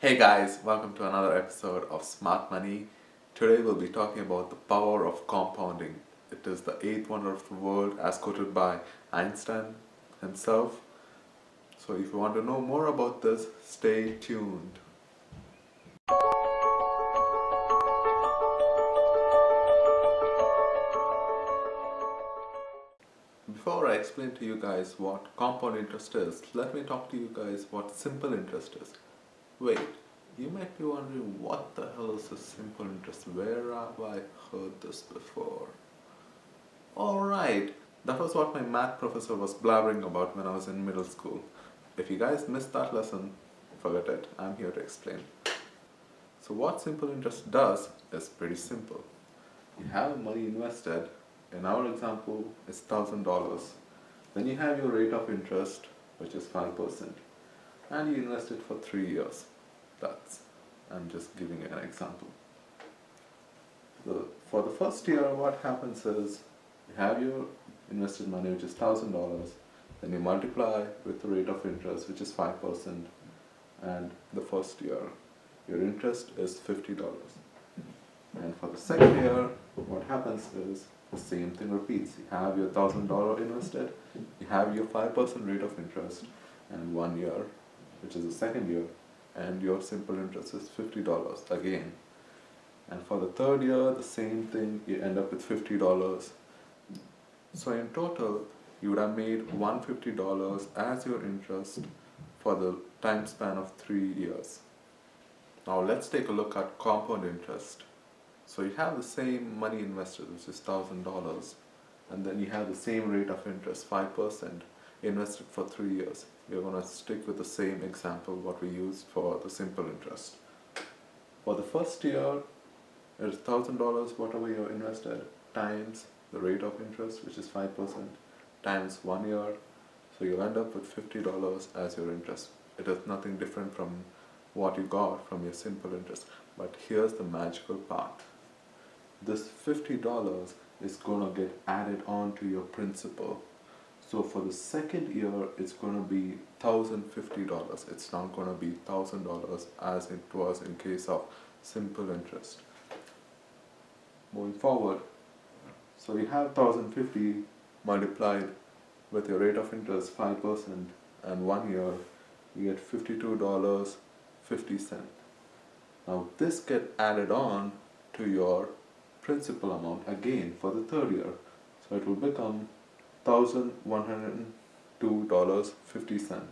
Hey guys, welcome to another episode of Smart Money. Today we'll be talking about the power of compounding. It is the eighth wonder of the world as quoted by Einstein himself. So if you want to know more about this, stay tuned. Before I explain to you guys what compound interest is, let me talk to you guys what simple interest is. Wait, you might be wondering what the hell is a simple interest? Where have I heard this before? Alright, that was what my math professor was blabbering about when I was in middle school. If you guys missed that lesson, forget it, I'm here to explain. So what simple interest does is pretty simple. You have money invested, in our example it's $1,000. Then you have your rate of interest, which is 5%, and you invest it for 3 years. I'm just giving you an example. So for the first year, what happens is you have your invested money, which is $1,000, then you multiply with the rate of interest, which is 5%, and the first year, your interest is $50. And for the second year, what happens is the same thing repeats. You have your $1,000 invested, you have your 5% rate of interest, and 1 year, which is the second year, and your simple interest is $50 again. And for the third year, the same thing, you end up with $50. So in total, you would have made $150 as your interest for the time span of 3 years. Now let's take a look at compound interest. So you have the same money invested, which is $1,000, and then you have the same rate of interest, 5%, invested for 3 years. We're going to stick with the same example what we used for the simple interest. For the first year, it's $1,000 whatever you invested times the rate of interest, which is 5%, times 1 year. So you'll end up with $50 as your interest. It is nothing different from what you got from your simple interest. But here's the magical part. This $50 is going to get added on to your principal. So for the second year, it's going to be $1,050. It's not going to be $1,000 as it was in case of simple interest. Moving forward, so you have 1,050 multiplied with your rate of interest 5% and 1 year, you get $52.50. Now this gets added on to your principal amount again for the third year. So it will become $1,102.50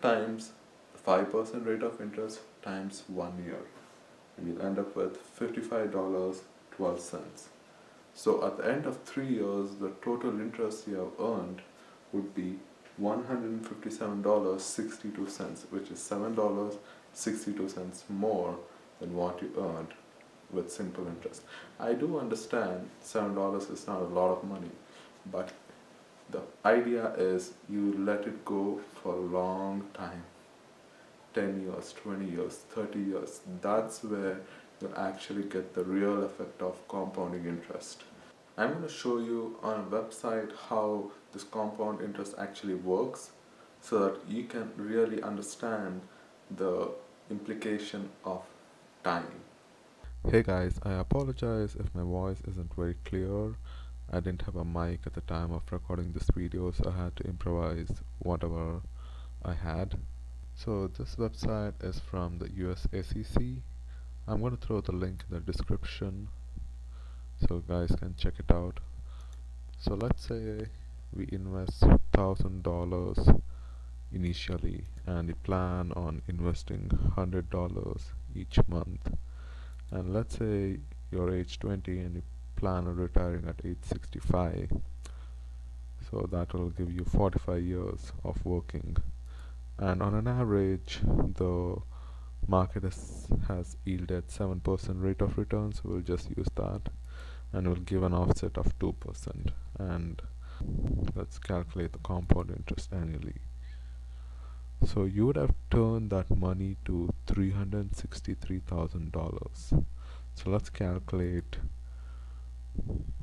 times the 5% rate of interest times 1 year. And you'll end up with $55.12. So at the end of 3 years, the total interest you have earned would be $157.62, which is $7.62 more than what you earned with simple interest. I do understand $7 is not a lot of money, but the idea is you let it go for a long time. 10 years, 20 years, 30 years. That's where you'll actually get the real effect of compounding interest. I'm going to show you on a website how this compound interest actually works so that you can really understand the implication of time. Hey guys, I apologize if my voice isn't very clear. I didn't have a mic at the time of recording this video, so I had to improvise whatever I had. So this website is from the US SEC. I'm going to throw the link in the description so guys can check it out. So let's say we invest $1,000 initially and we plan on investing $100 each month. And let's say you're age 20 and you plan on retiring at age 65. So that will give you 45 years of working. And on an average, the market has yielded 7% rate of return, so we'll just use that. And we'll give an offset of 2%. And let's calculate the compound interest annually. So you would have turned that money to $363,000. So let's calculate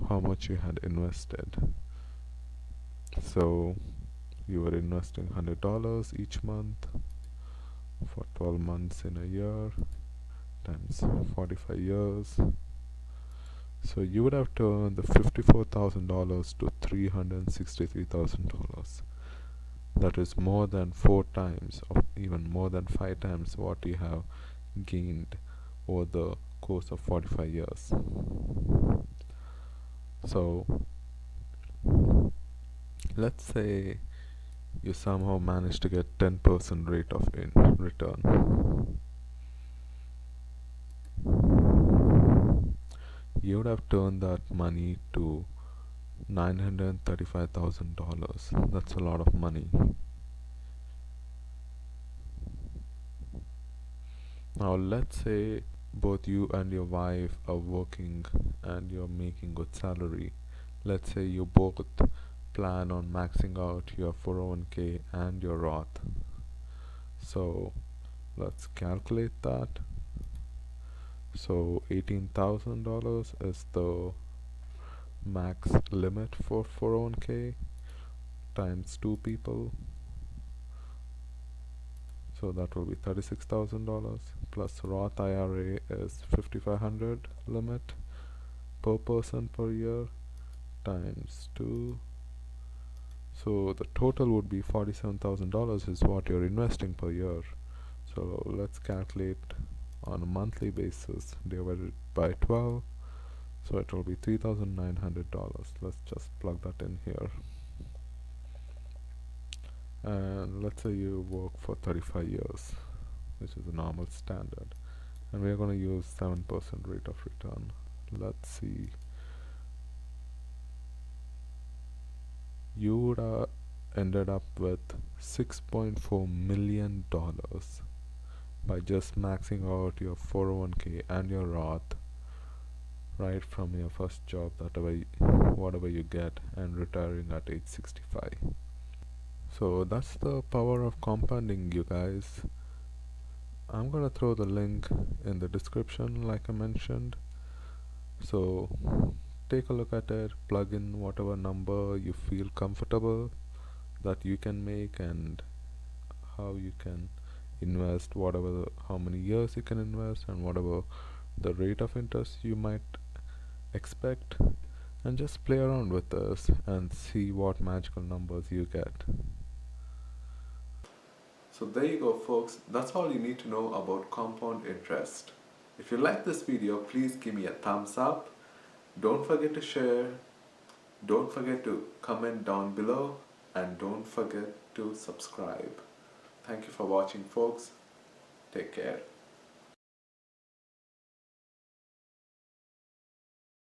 how much you had invested. So you were investing $100 each month for 12 months in a year times 45 years. So you would have turned the $54,000 to $363,000. That is more than 4 times, or even more than 5 times what you have gained over the course of 45 years. So let's say you somehow manage to get 10% rate of return. You would have turned that money to $935,000. That's a lot of money. Now let's say both you and your wife are working and you're making good salary. Let's say you both plan on maxing out your 401k and your Roth. So let's calculate that. So $18,000 is the max limit for 401k times 2 people. So that will be $36,000 plus Roth IRA is $5,500 limit per person per year times 2. So the total would be $47,000 is what you're investing per year. So let's calculate on a monthly basis divided by 12. So it will be $3,900. Let's just plug that in here. And let's say you work for 35 years, which is a normal standard, and we're going to use 7% rate of return. Let's see, you would have ended up with $6.4 million by just maxing out your 401k and your Roth right from your first job, whatever you get, and retiring at age 65. So that's the power of compounding, you guys. I'm gonna throw the link in the description like I mentioned. So take a look at it, plug in whatever number you feel comfortable that you can make, and how you can invest, how many years you can invest, and whatever the rate of interest you might expect, and just play around with this and see what magical numbers you get. So there you go, folks. That's all you need to know about compound interest. If you like this video, please give me a thumbs up. Don't forget to share. Don't forget to comment down below. And don't forget to subscribe. Thank you for watching, folks. Take care.